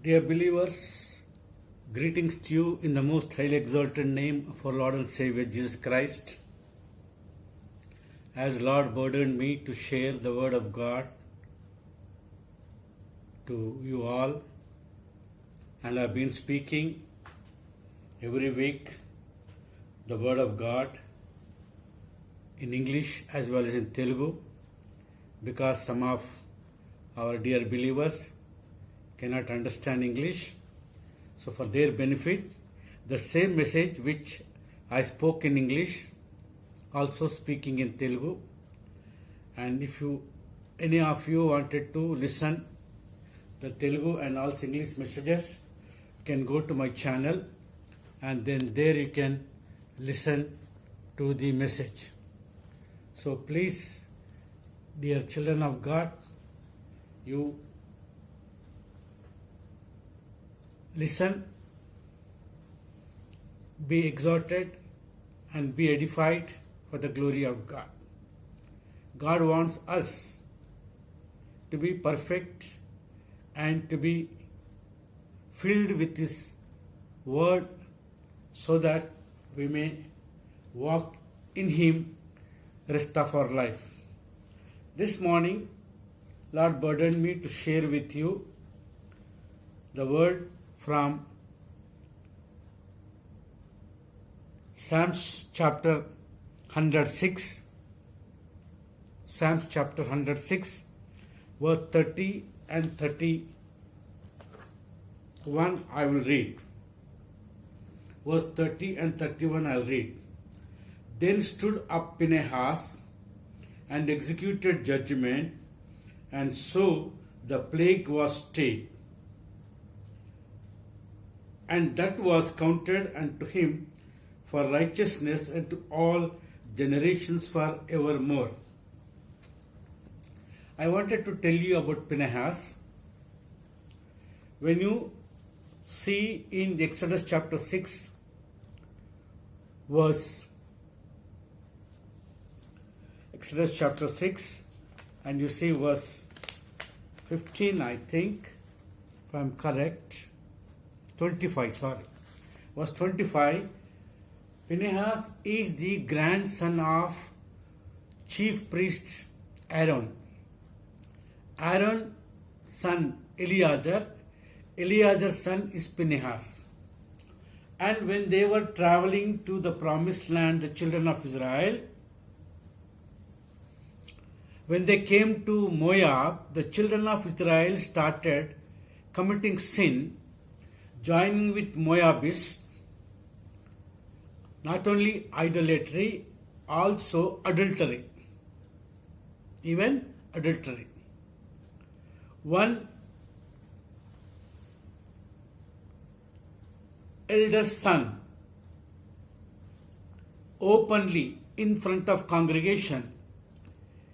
Dear believers, greetings to you in the most highly exalted name of our Lord and Savior Jesus Christ. As Lord burdened me to share the Word of God to you all, and I've been speaking every week the Word of God in English as well as in Telugu, because some of our dear believers cannot understand English. So for their benefit, the same message which I spoke in English, also speaking in Telugu. And if any of you wanted to listen the Telugu and also English messages, you can go to my channel and then there you can listen to the message. So please, dear children of God, you listen, be exhorted and be edified for the glory of God. God wants us to be perfect and to be filled with His Word so that we may walk in Him rest of our life. This morning, Lord burdened me to share with you the word from Psalms chapter 106. Psalms chapter 106, verse 30 and 31 I will read. Verse 30 and 31 I will read. Then stood up Phinehas and executed judgment, and so the plague was stayed. And that was counted unto him for righteousness and to all generations for evermore. I wanted to tell you about Phinehas. When you see in Exodus chapter 6, Exodus chapter 6, and you see verse 15, I think, if I am correct, 25, verse 25, Phinehas is the grandson of chief priest Aaron. Aaron's son Eleazar, Eleazar's son is Phinehas. And when they were traveling to the promised land, the children of Israel, when they came to Moab, the children of Israel started committing sin, joining with Moabites, not only idolatry, also adultery, even adultery. One elder son openly in front of congregation,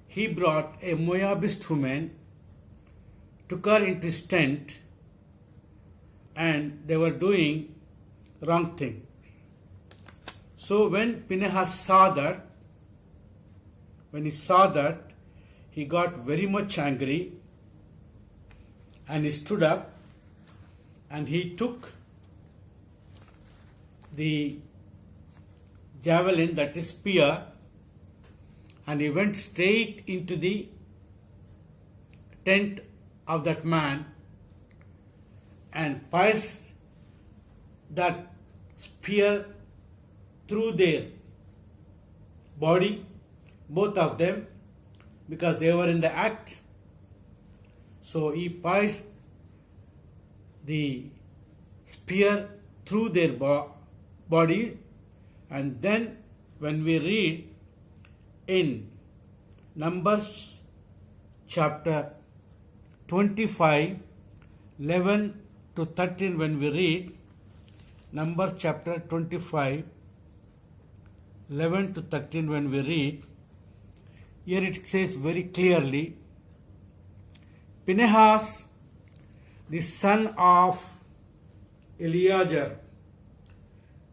he brought a Moabite woman, took her into his tent, and they were doing wrong thing. So when Phinehas saw that, he got very much angry, and he stood up and he took the javelin, that is spear, and he went straight into the tent of that man and pierced that spear through their body, both of them, because they were in the act. So he pierced the spear through their bodies. And then when we read in Numbers chapter 25, 11 to 13, when we read Numbers chapter 25, 11 to 13, when we read, here it says very clearly, Phinehas, the son of Eleazar,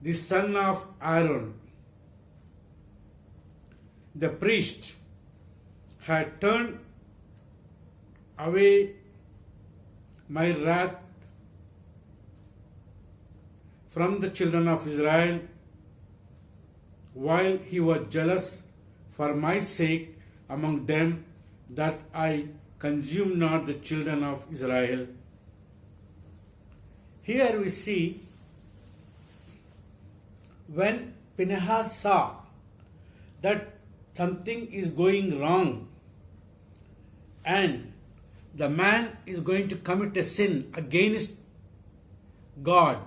the son of Aaron, the priest, had turned away my wrath from the children of Israel, while he was jealous for my sake among them, that I consume not the children of Israel. Here we see when Phinehas saw that something is going wrong and the man is going to commit a sin against God,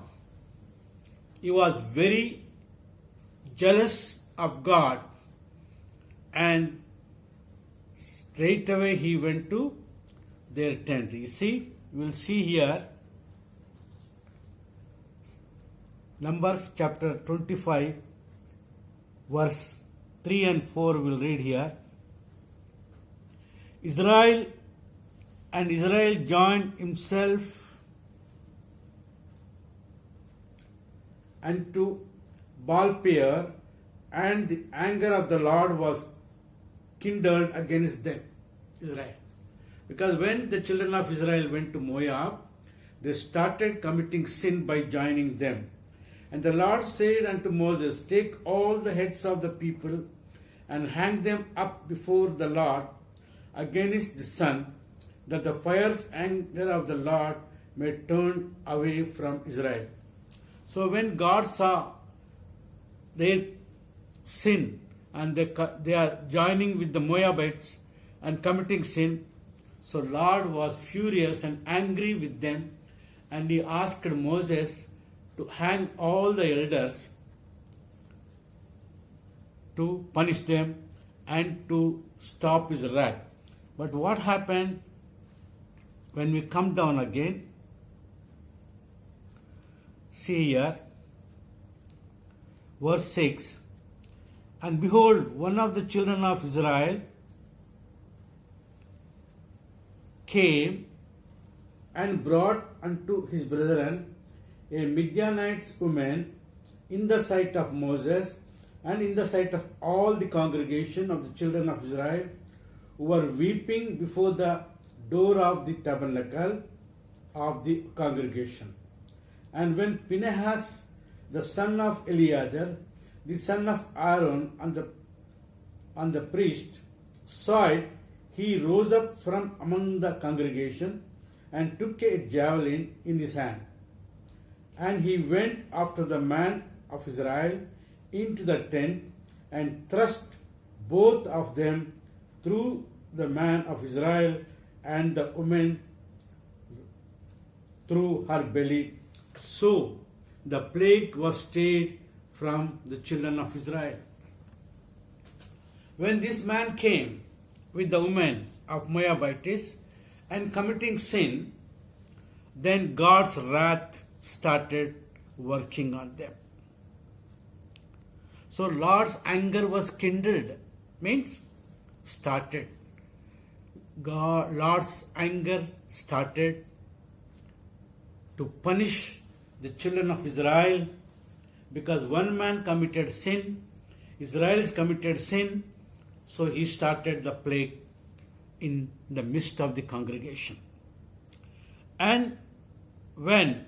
he was very jealous of God, and straight away he went to their tent. You see, we will see here Numbers chapter 25 verse 3 and 4 will read here. Israel joined himself unto Baal-peor, and the anger of the Lord was kindled against them, Israel. Because when the children of Israel went to Moab, they started committing sin by joining them. And the Lord said unto Moses, take all the heads of the people and hang them up before the Lord against the sun, that the fierce anger of the Lord may turn away from Israel. So when God saw their sin and they are joining with the Moabites and committing sin, so Lord was furious and angry with them, and he asked Moses to hang all the elders to punish them and to stop his wrath. But what happened when we come down again? See here, verse 6. And behold, one of the children of Israel came and brought unto his brethren a Midianite woman in the sight of Moses and in the sight of all the congregation of the children of Israel, who were weeping before the door of the tabernacle of the congregation. And when Phinehas, the son of Eleazar, the son of Aaron, and the priest, saw it, he rose up from among the congregation and took a javelin in his hand. And he went after the man of Israel into the tent and thrust both of them through the man of Israel and the woman through her belly. So the plague was stayed from the children of Israel. When this man came with the woman of Moabites and committing sin, then God's wrath started working on them. So Lord's anger was kindled, means started. Lord's anger started to punish the children of Israel, because one man committed sin, Israel's committed sin, so he started the plague in the midst of the congregation. And when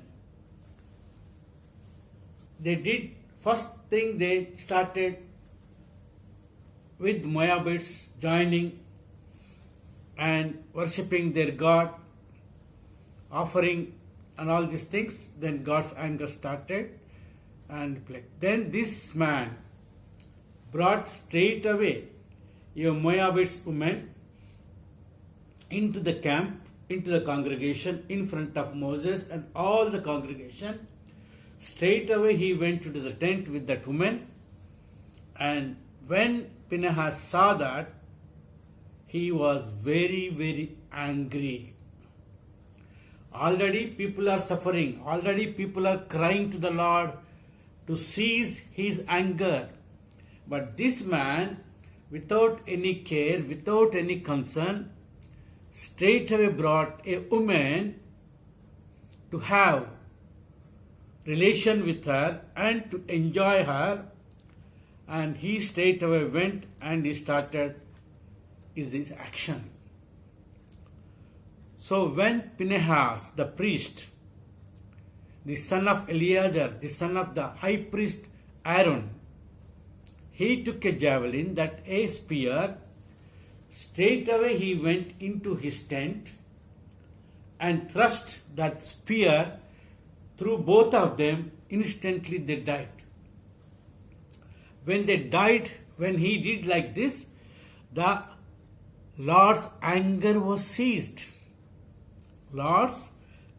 they did, first thing they started with Moabites joining and worshipping their God, offering and all these things, then God's anger started and plague. Then this man brought straight away a Moabite woman into the camp, into the congregation, in front of Moses and all the congregation. Straight away he went into the tent with that woman, and when Phinehas saw that, he was very, very angry. Already people are suffering, already people are crying to the Lord to cease his anger. But this man, without any care, without any concern, straight away brought a woman to have relation with her and to enjoy her, and he straight away went and he started his action. So when Phinehas, the priest, the son of Eleazar, the son of the high priest Aaron, he took a javelin, that a spear. Straightway he went into his tent and thrust that spear through both of them. Instantly they died. When they died, when he did like this, the Lord's anger was ceased. Lord's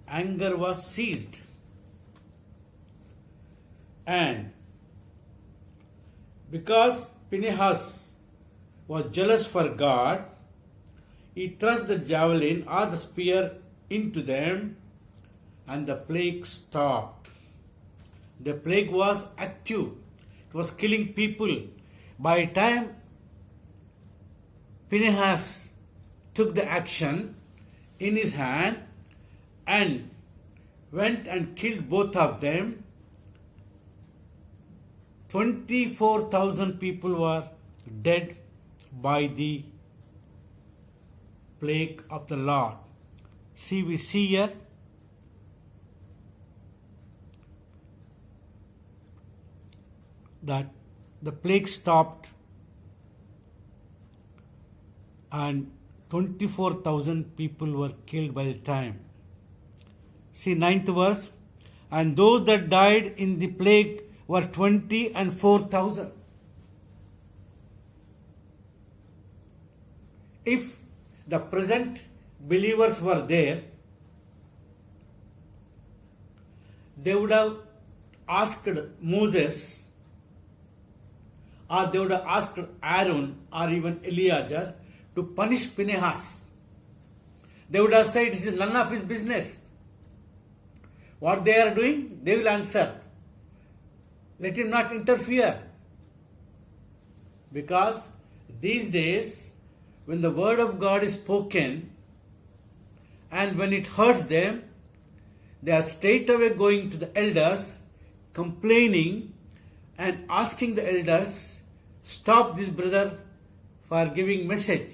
anger was ceased. And because Phinehas was jealous for God, he thrust the javelin or the spear into them, and the plague stopped. The plague was active. It was killing people. By the time Phinehas took the action in his hand and went and killed both of them, 24,000 people were dead by the plague of the Lord. See, we see here that the plague stopped and 24,000 people were killed by the time. See, 9th verse. And those that died in the plague were 20 and 4,000. If the present believers were there, they would have asked Moses, or they would have asked Aaron or even Eleazar to punish Phinehas. They would have said, this is none of his business. What they are doing, they will answer. Let him not interfere. Because these days, when the word of God is spoken and when it hurts them, they are straight away going to the elders, complaining and asking the elders, stop this brother for giving message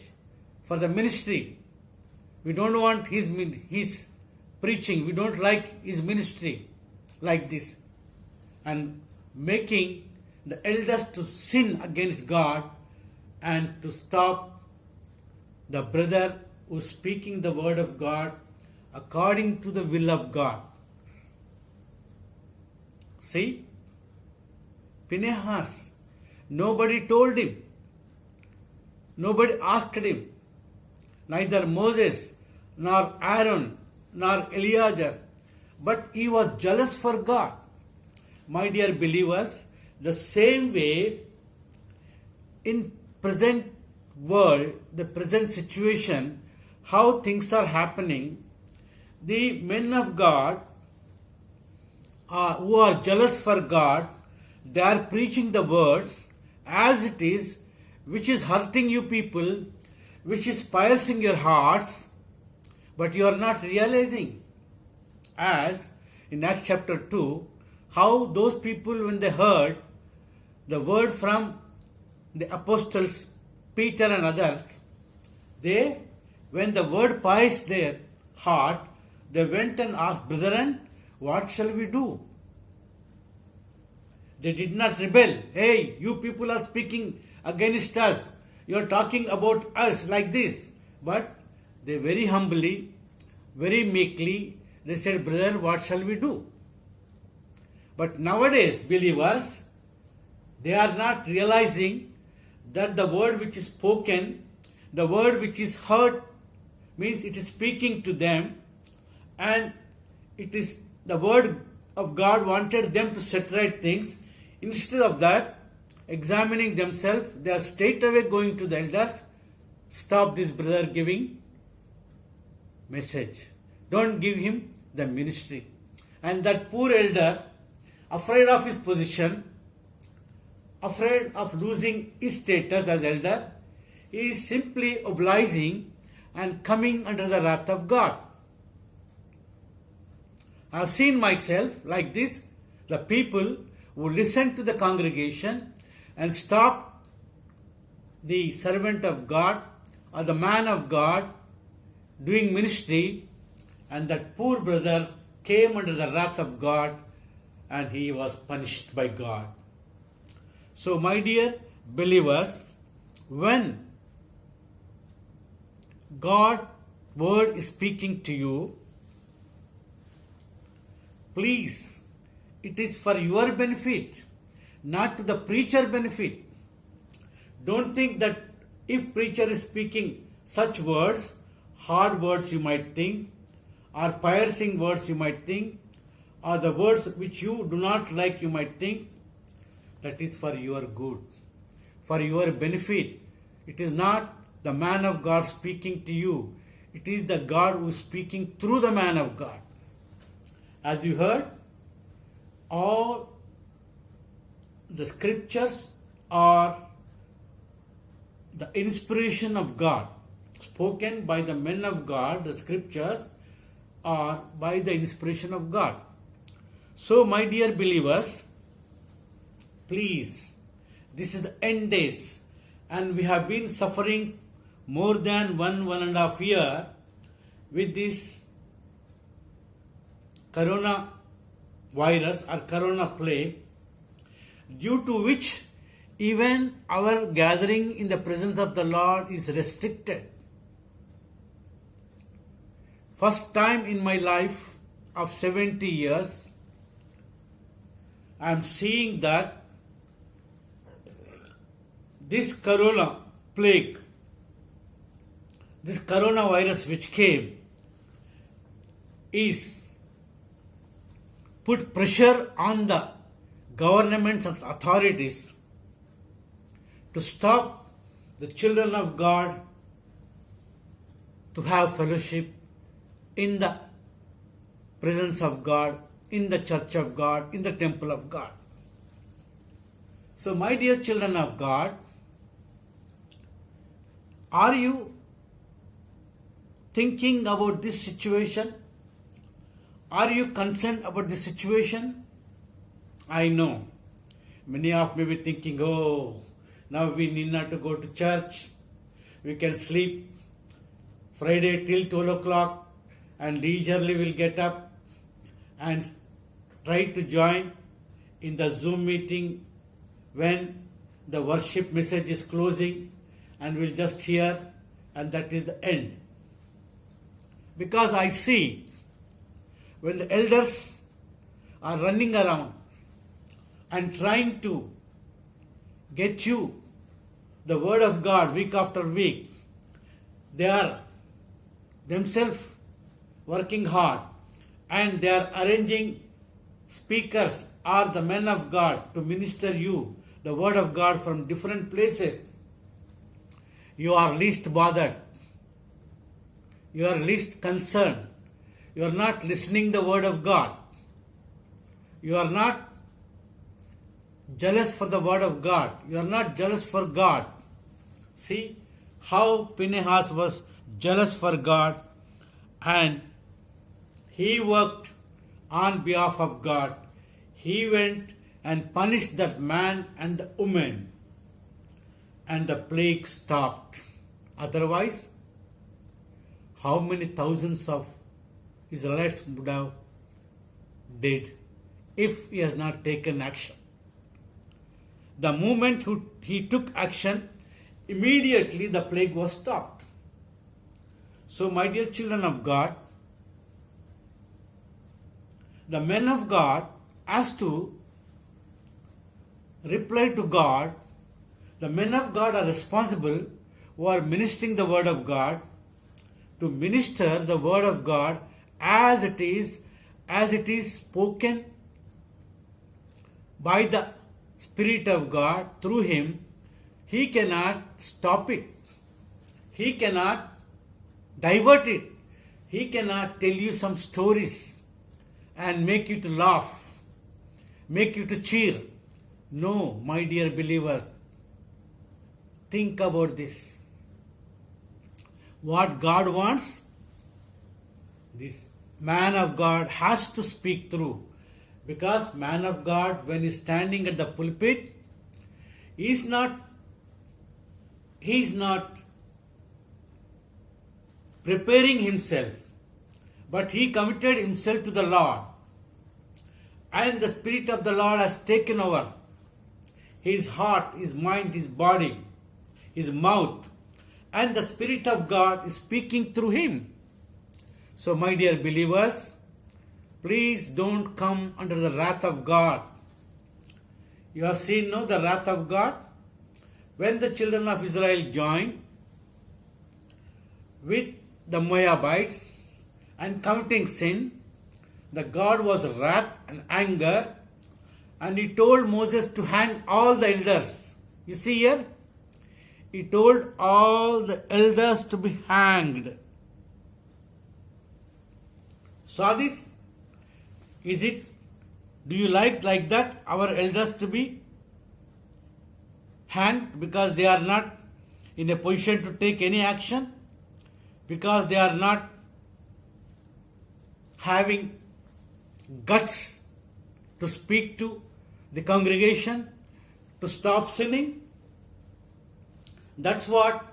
for the ministry. We don't want his preaching. We don't like his ministry like this. And making the elders to sin against God and to stop the brother who is speaking the word of God according to the will of God. See, Phinehas, nobody told him, nobody asked him, neither Moses nor Aaron nor Eleazar, but he was jealous for God. My dear believers, the same way in present world, the present situation, how things are happening, the men of God who are jealous for God, they are preaching the word as it is, which is hurting you people, which is piercing your hearts, but you are not realizing. As in Acts chapter 2, how those people, when they heard the word from the apostles Peter and others, they, when the word pierced their heart, they went and asked, brethren, what shall we do? They did not rebel. Hey, you people are speaking against us. You are talking about us like this. But they very humbly, very meekly, they said, brother, what shall we do? But nowadays, believers, they are not realizing that the word which is spoken, the word which is heard, means it is speaking to them, and it is the word of God wanted them to set right things. Instead of that, examining themselves, they are straight away going to the elders, stop this brother giving message. Don't give him the ministry. And that poor elder, afraid of his position, afraid of losing his status as elder, he is simply obliging and coming under the wrath of God. I have seen myself like this, the people who listen to the congregation and stop the servant of God or the man of God doing ministry, and that poor brother came under the wrath of God and he was punished by God. So, my dear believers, when God word is speaking to you, please, it is for your benefit, not to the preacher benefit. Don't think that if preacher is speaking such words, hard words you might think, or piercing words you might think, or the words which you do not like you might think, that is for your good, for your benefit. It is not the man of God speaking to you. It is the God who is speaking through the man of God. As you heard, all the scriptures are the inspiration of God, spoken by the men of God. The scriptures are by the inspiration of God. So, my dear believers, please, this is the end days, and we have been suffering more than 1.5 years with this corona virus or corona plague, due to which even our gathering in the presence of the Lord is restricted. First time in my life of 70 years, I am seeing that this corona plague, this coronavirus which came, is put pressure on the governments and authorities to stop the children of God to have fellowship in the presence of God, in the church of God, in the temple of God. So, my dear children of God, are you thinking about this situation? Are you concerned about this situation? I know many of may be thinking, oh, now we need not to go to church. We can sleep Friday till 12 o'clock and leisurely will get up and try to join in the Zoom meeting when the worship message is closing, and we'll just hear, and that is the end. Because I see when the elders are running around and trying to get you the word of God week after week, they are themselves working hard and they are arranging speakers or the men of God to minister you the word of God from different places. You are least bothered. You are least concerned. You are not listening the word of God. You are not jealous for the word of God. You are not jealous for God. See how Phinehas was jealous for God, and he worked on behalf of God. He went and punished that man and the woman, and the plague stopped. Otherwise, how many thousands of Israelites would have died if he has not taken action? The moment he took action, immediately the plague was stopped. So, my dear children of God, the men of God has to reply to God. The men of God are responsible who are ministering the word of God to minister the word of God as it is spoken by the Spirit of God through him. He cannot stop it. He cannot divert it. He cannot tell you some stories and make you to laugh, make you to cheer. No, my dear believers, think about this. What God wants, this man of God has to speak through. Because man of God, when he's standing at the pulpit, he's not preparing himself, But he committed himself to the Lord, and the Spirit of the Lord has taken over his heart, his mind, his body, his mouth, and the Spirit of God is speaking through him. So, my dear believers, please don't come under the wrath of God. You have seen, no, the wrath of God? When the children of Israel joined with the Moabites and committing sin, the God was wrath and anger, and he told Moses to hang all the elders. You see here? He told all the elders to be hanged. Saw this? Is it? Do you like that? Our elders to be hanged because they are not in a position to take any action? Because they are not having guts to speak to the congregation to stop sinning? That's what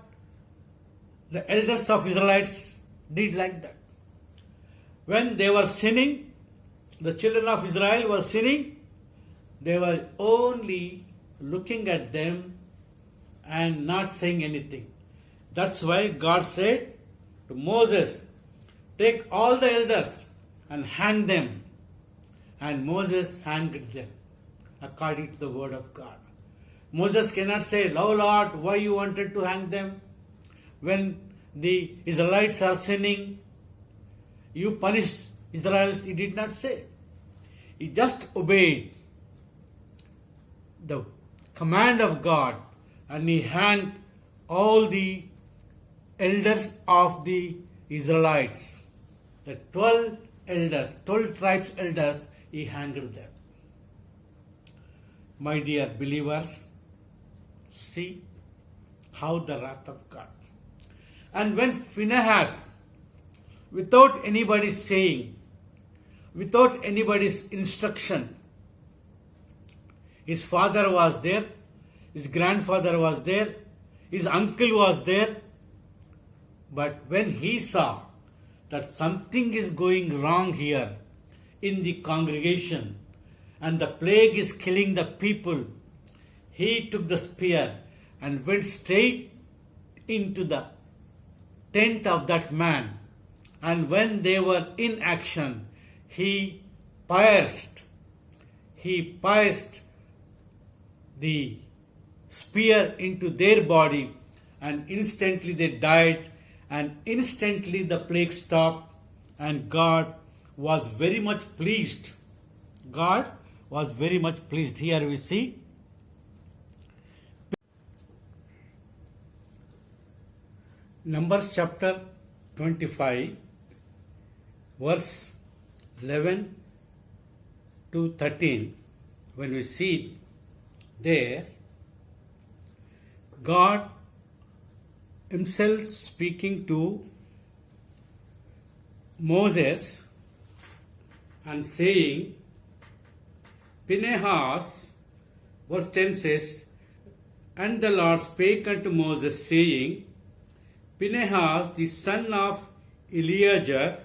the elders of Israelites did like that. When they were sinning, the children of Israel were sinning, they were only looking at them and not saying anything. That's why God said to Moses, take all the elders and hang them. And Moses hanged them according to the word of God. Moses cannot say, "Oh Lord, why you wanted to hang them? When the Israelites are sinning, you punish Israelites." He did not say. He just obeyed the command of God, and he hanged all the elders of the Israelites. The 12 elders, 12 tribes elders, he hanged them. My dear believers, see how the wrath of God. And when Phinehas, without anybody saying, without anybody's instruction, his father was there, his grandfather was there, his uncle was there, but when he saw that something is going wrong here in the congregation and the plague is killing the people, he took the spear and went straight into the tent of that man. And when they were in action, he pierced the spear into their body, and instantly they died, and instantly the plague stopped, and God was very much pleased. God was very much pleased. Here we see Numbers chapter 25, verse 11 to 13. When we see there, God himself speaking to Moses and saying, Phinehas, verse 10 says, and the Lord spake unto Moses, saying, Phinehas, the son of Eleazar,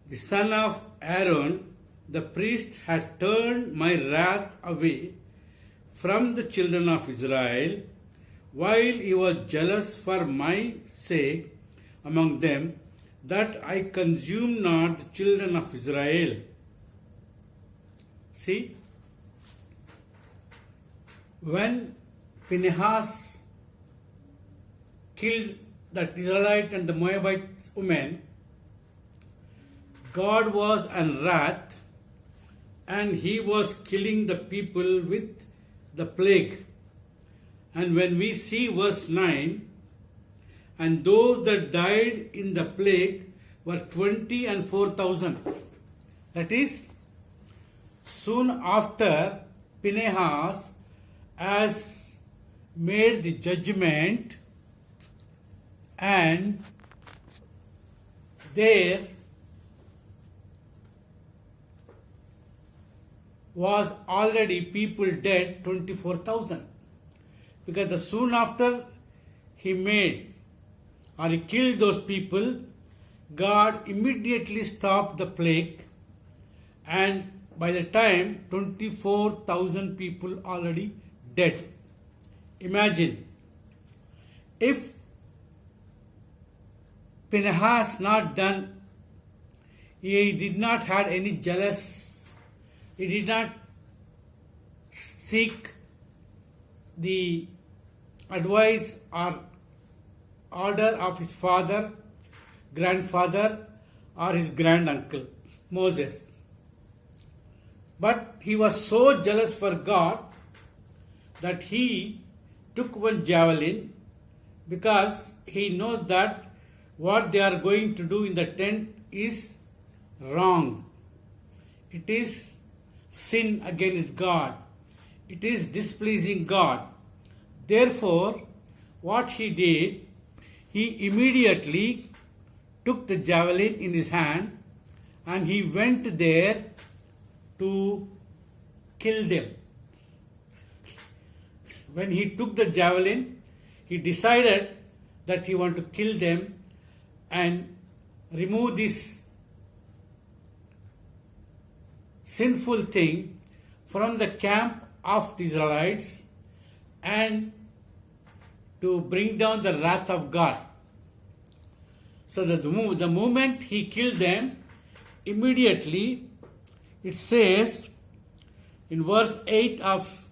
the son of Aaron, the priest, had turned my wrath away from the children of Israel, while he was jealous for my sake among them, that I consume not the children of Israel. See, when Phinehas killed that Israelite and the Moabite woman, God was in wrath, and he was killing the people with the plague. And when we see verse 9, and those that died in the plague were 20 and 4,000. That is, soon after Phinehas has made the judgment, and there was already people dead, 24,000. Because soon after he made or he killed those people, God immediately stopped the plague, and by the time 24,000 people already dead. Imagine if Phinehas not done, he did not had any jealous, he did not seek the advice or order of his father, grandfather, or his granduncle Moses. But he was so jealous for God that he took one javelin, because he knows that what they are going to do in the tent is wrong. It is sin against God. It is displeasing God. Therefore, what he did, he immediately took the javelin in his hand and he went there to kill them. When he took the javelin, he decided that he wanted to kill them and remove this sinful thing from the camp of the Israelites and to bring down the wrath of God. So that the moment he killed them, immediately it says in verse 8 of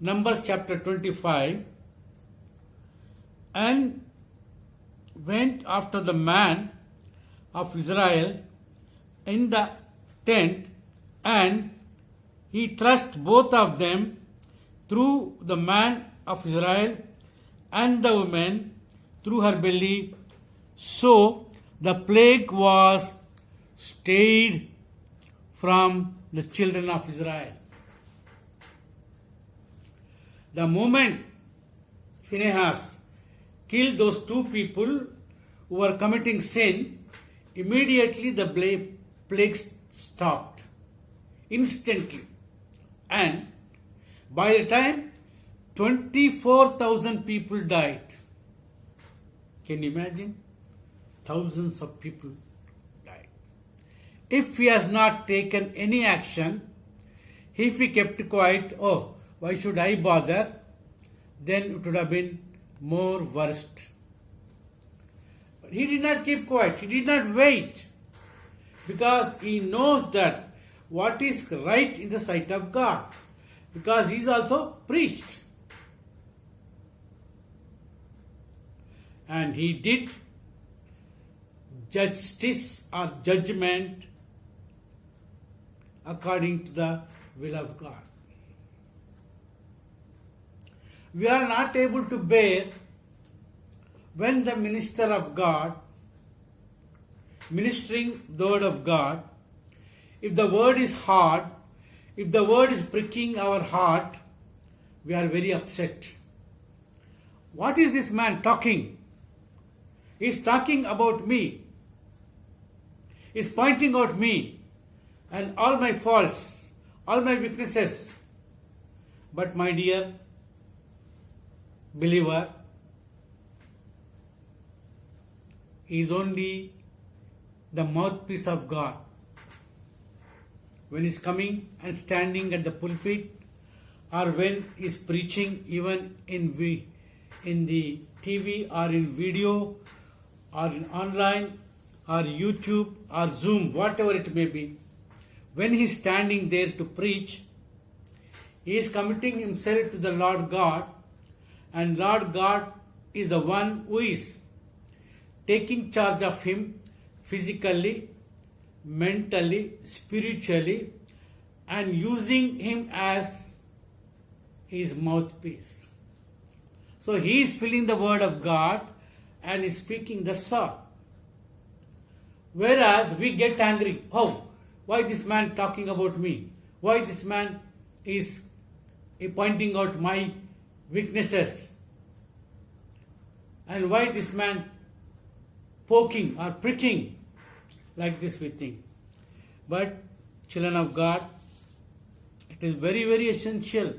Numbers chapter 25, and went after the man of Israel in the tent, and he thrust both of them through the man of Israel and the woman through her belly. So the plague was stayed from the children of Israel. The moment Phinehas killed those two people who were committing sin, immediately the plague stopped instantly. And by the time 24,000 people died, can you imagine? Thousands of people died. If he has not taken any action, if he kept quiet, oh, why should I bother? Then it would have been more worst. But he did not keep quiet. He did not wait, because he knows that what is right in the sight of God, because he is also preached. And he did justice or judgment according to the will of God. We are not able to bear when the minister of God, ministering the word of God, if the word is hard, if the word is pricking our heart, we are very upset. What is this man talking? He is talking about me. He is pointing out me and all my faults, all my weaknesses. But my dear believer, he is only the mouthpiece of God. When he is coming and standing at the pulpit, or when he is preaching, even in the TV or in video or in online or YouTube or Zoom, whatever it may be, when he is standing there to preach, he is committing himself to the Lord God, and Lord God is the one who is taking charge of him physically, mentally, spiritually, and using him as his mouthpiece. So he is filling the word of God and is speaking, that's all. Whereas we get angry. Oh, why this man talking about me? Why this man is pointing out my weaknesses? And why this man poking or pricking? Like this we think. But children of God, it is very, very essential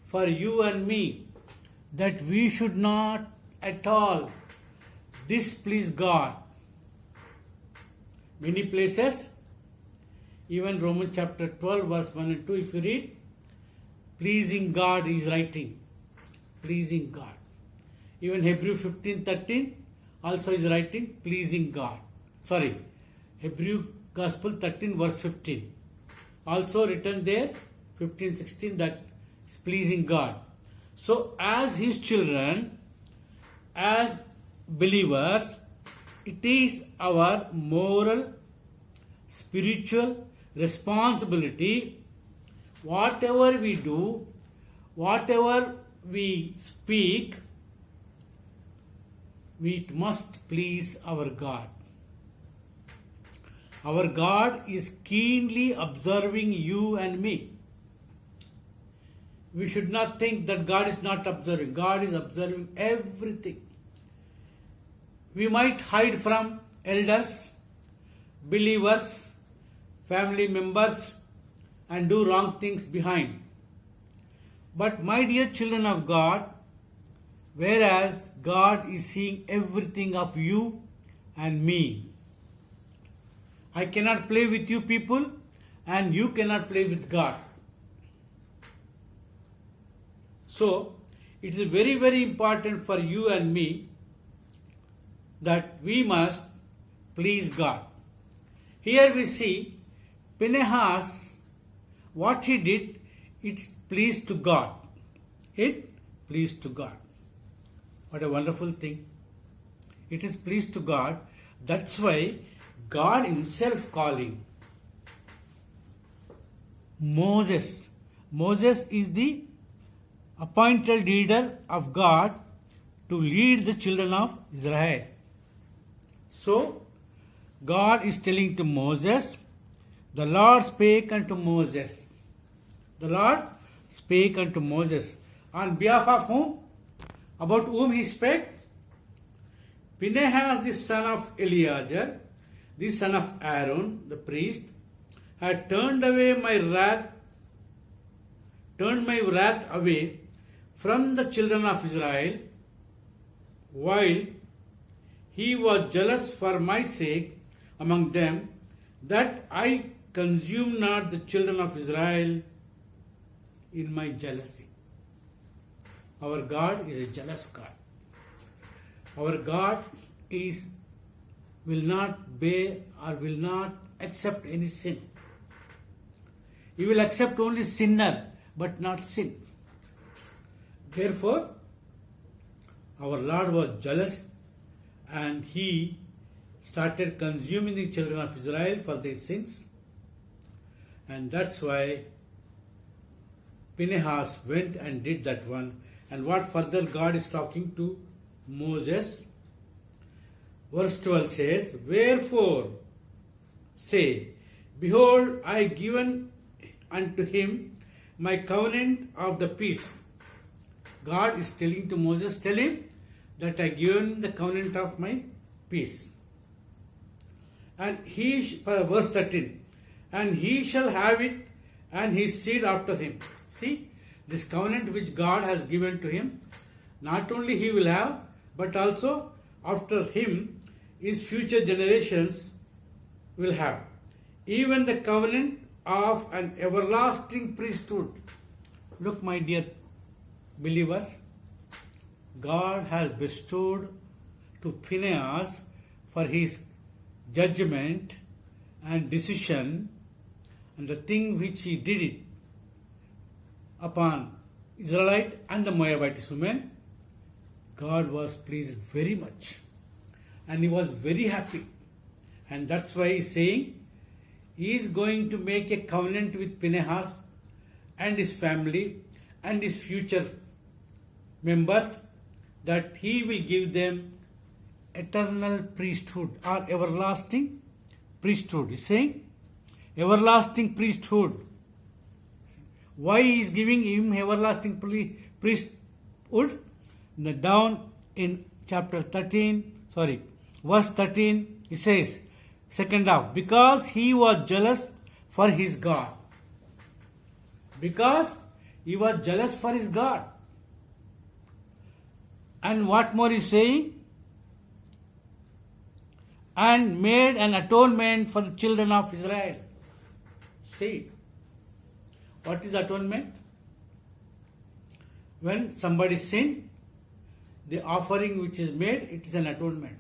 for you and me that we should not at all displease God. many places. Even Romans chapter 12 verse 1 and 2, if you read, pleasing God is writing. Pleasing God. Even Hebrew 15:13 also is writing pleasing God. Sorry, Hebrew Gospel 13 verse 15. Also written there 15:16 that is pleasing God. So as His children, as believers, it is our moral, spiritual responsibility. Whatever we do, whatever we speak, we must please our God. Our God is keenly observing you and me. We should not think that God is not observing. God is observing everything. We might hide from elders, believers, family members, and do wrong things behind. But my dear children of God, whereas God is seeing everything of you and me. I cannot play with you people, and you cannot play with God. So, it is very, very important for you and me that we must please God. Here we see Phinehas, what he did, it pleased to God. It pleased to God. What a wonderful thing. It is pleased to God. That's why God Himself calling Moses. Moses is the appointed leader of God to lead the children of Israel. So, God is telling to Moses, the Lord spake unto Moses. The Lord spake unto Moses. On behalf of whom? About whom He spake? Phinehas, the son of Eleazar, the son of Aaron, the priest, had turned my wrath away from the children of Israel, while he was jealous for my sake among them, that I consume not the children of Israel in my jealousy. Our God is a jealous God. Our God will not bear or will not accept any sin. He will accept only sinner, but not sin. Therefore, our Lord was jealous and He started consuming the children of Israel for their sins. And that's why Phinehas went and did that one. And what further God is talking to Moses? Verse 12 says, wherefore say, behold, I given unto him my covenant of the peace. God is telling to Moses, tell him that I given the covenant of my peace. And verse 13, and he shall have it and his seed after him. See, this covenant which God has given to him, not only he will have, but also after him, his future generations will have. Even the covenant of an everlasting priesthood. Look, my dear believers, God has bestowed to Phinehas for his judgment and decision, and the thing which he did it upon Israelite and the Moabitess women, God was pleased very much. And He was very happy. And that's why He's saying, He is going to make a covenant with Phinehas and his family and his future members, that He will give them eternal priesthood or everlasting priesthood. He's saying, everlasting priesthood. Why He is giving him everlasting priesthood? Down in verse 13, he says, second half, because he was jealous for his God. Because he was jealous for his God. And what more is saying? and made an atonement for the children of Israel. See, what is atonement? When somebody sinned, the offering which is made, it is an atonement.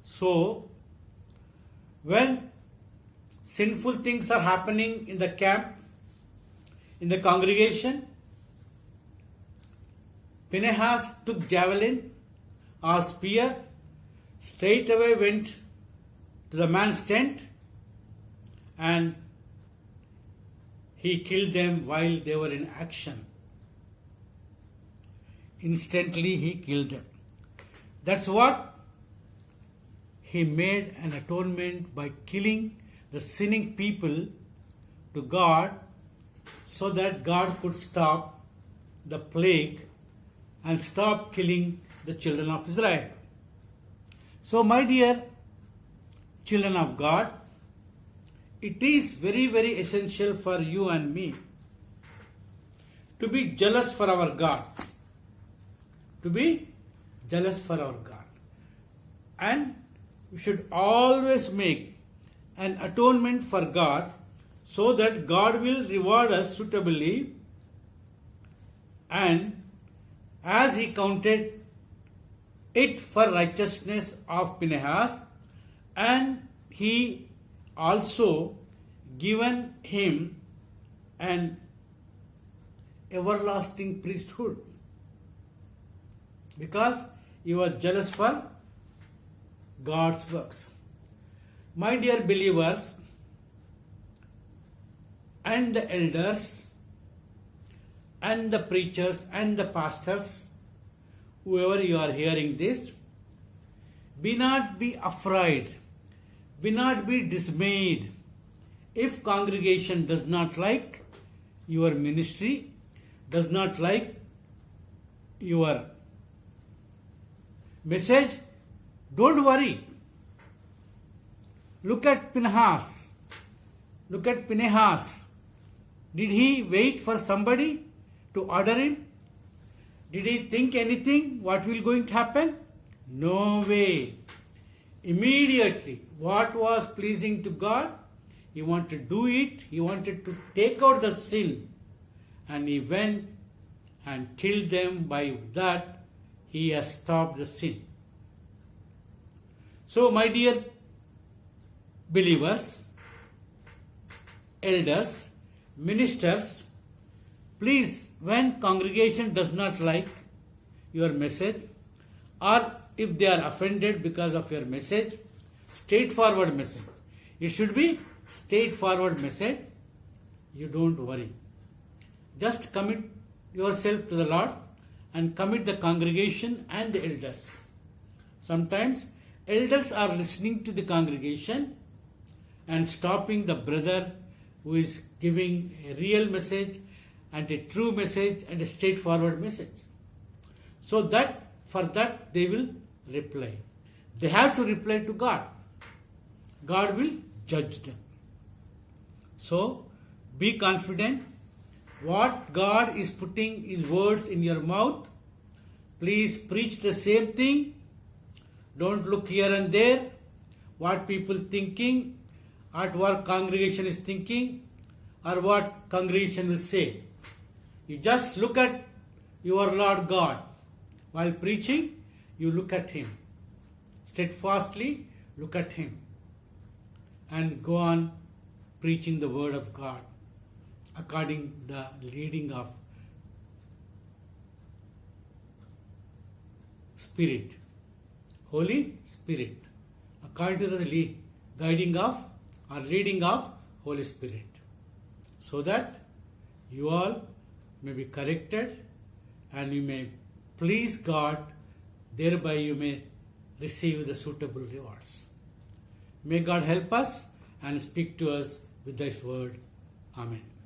So, when sinful things are happening in the camp, in the congregation, Phinehas took javelin or spear, straight away went to the man's tent, and he killed them while they were in action. Instantly he killed them. That's what he made an atonement by killing the sinning people to God, so that God could stop the plague and stop killing the children of Israel. So, my dear children of God, it is very, very essential for you and me to be jealous for our God. To be jealous for our God. And we should always make an atonement for God, so that God will reward us suitably, and as he counted it for righteousness of Phinehas, and he also given him an everlasting priesthood, because he was jealous for God's works. My dear believers and the elders and the preachers and the pastors, whoever you are hearing this, be not be afraid, be not be dismayed if congregation does not like your ministry, does not like your message. Don't worry. Look at Phinehas. Look at Phinehas. Did he wait for somebody to order him? Did he think anything? What will going to happen? No way. Immediately, what was pleasing to God, he wanted to do it. He wanted to take out the sin. And he went and killed them. By that, he has stopped the sin. So, my dear believers, elders, ministers, please, when congregation does not like your message, or if they are offended because of your message, straightforward message. It should be straightforward message. You don't worry. Just commit yourself to the Lord and commit the congregation and the elders. Sometimes elders are listening to the congregation and stopping the brother who is giving a real message and a true message and a straightforward message. So that for that they will reply. They have to reply to God. God will judge them. So be confident. What God is putting His words in your mouth, please preach the same thing. Don't look here and there, what people thinking, at what congregation is thinking, or what congregation will say. You just look at your Lord God. While preaching, you look at Him. Steadfastly look at Him. And go on preaching the word of God according to the leading of Spirit. Holy Spirit, according to the guiding of or leading of Holy Spirit, so that you all may be corrected and you may please God, thereby you may receive the suitable rewards. May God help us and speak to us with Thy word. Amen.